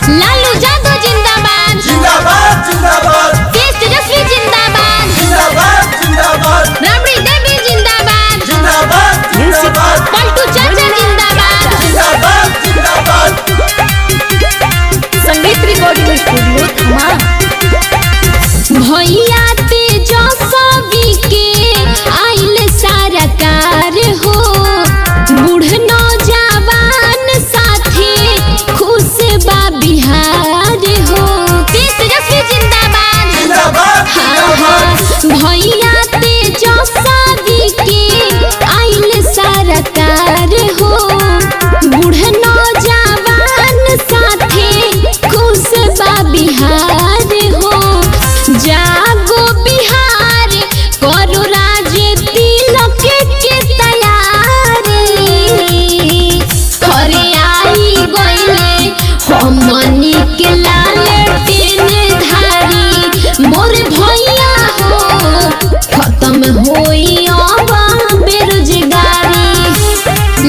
लालू यादव जिंदाबाद जिंदाबाद जिंदाबाद देश तेजस्वी जिंदाबाद जिंदाबाद जिंदाबाद राबड़ी देवी जिंदाबाद जिंदाबाद जिंदाबाद पलटू चाचा जिंदाबाद जिंदाबाद जिंदाबाद संगीत रिकॉर्डिंग स्टूडियो धमा। भैया तेजस्वी के आइल सारा कार हो बूढ़ नौजवान साथे खुश बा बिहार हो देश तेजस्वी जिंदाबाद जिंदाबाद भैया तेजस्वी के आइल सारा कार हो बूढ़ नौजवान साथे खुश बा बिहार हो जागो बिहार करो राजे तिलक के तैयारी हरे आई गइले हमनी के लालटेन धारी मोर भैया हो खत्म होई अब बेरोजगारी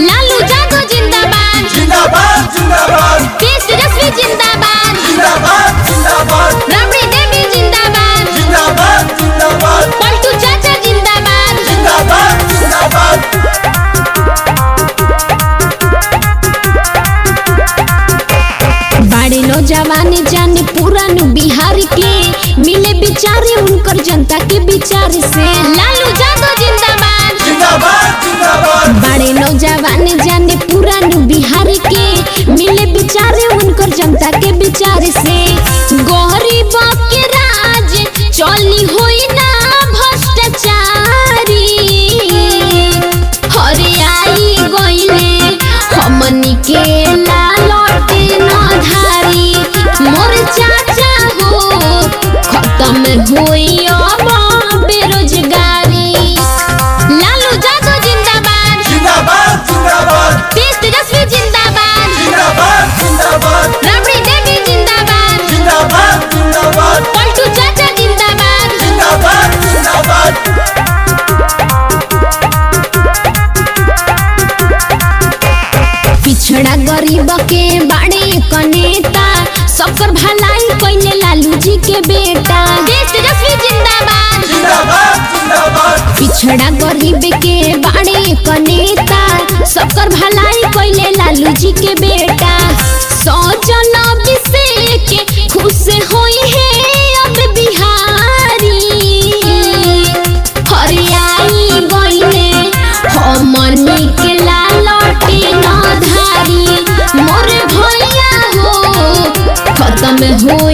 लालू यादव जिंदाबाद जिंदाबाद जिंदाबाद देश तेजस्वी जिंदाबाद जिंदाबाद जिंदाबाद राबड़ी देवी जिंदाबाद जिंदाबाद जिंदाबाद पलटू चाचा जिंदाबाद जिंदाबाद जिंदाबाद बाड़े नौजवान जाने पुरान बिहार के मिले विचारे उनकर जनता के विचार से लालू यादव जिंदाबाद जिंदाबाद जिंदाबाद बाड़े नौजवान जाने पुरान बिहार के मिले विचारे उनकर जनता के विचार से गरीब के राज चली होई ना भ्रष्टाचारी हरे आई गइले हमनी के लालटेन धारी मोर चाचा हो खत्म होई अब बेरोजगारी लालू यादव जिंदाबाद जिंदाबाद जिंदाबाद देश तेजस्वी जिंदाबाद जिंदाबाद जिंदाबाद राबड़ी देवी जिंदाबाद जिंदाबाद जिंदाबाद पलटू चाचा जिंदाबाद जिंदाबाद जिंदाबाद पिछड़ा गरीब के बाड़े क नेता सबकर भलाई कइले लालू जी के बेटा देश तेजस्वी जिंदाबाद जिंदाबाद जिंदाबाद पिछड़ा गरीब के बाड़े क नेता सबकर भलाई कइले लालू जी के बेटा सौजन अभिषेक खुश होई है अब बिहारी हरियाई गइले हमनी के लालटेन धारी मोर भैया हो खत्म हो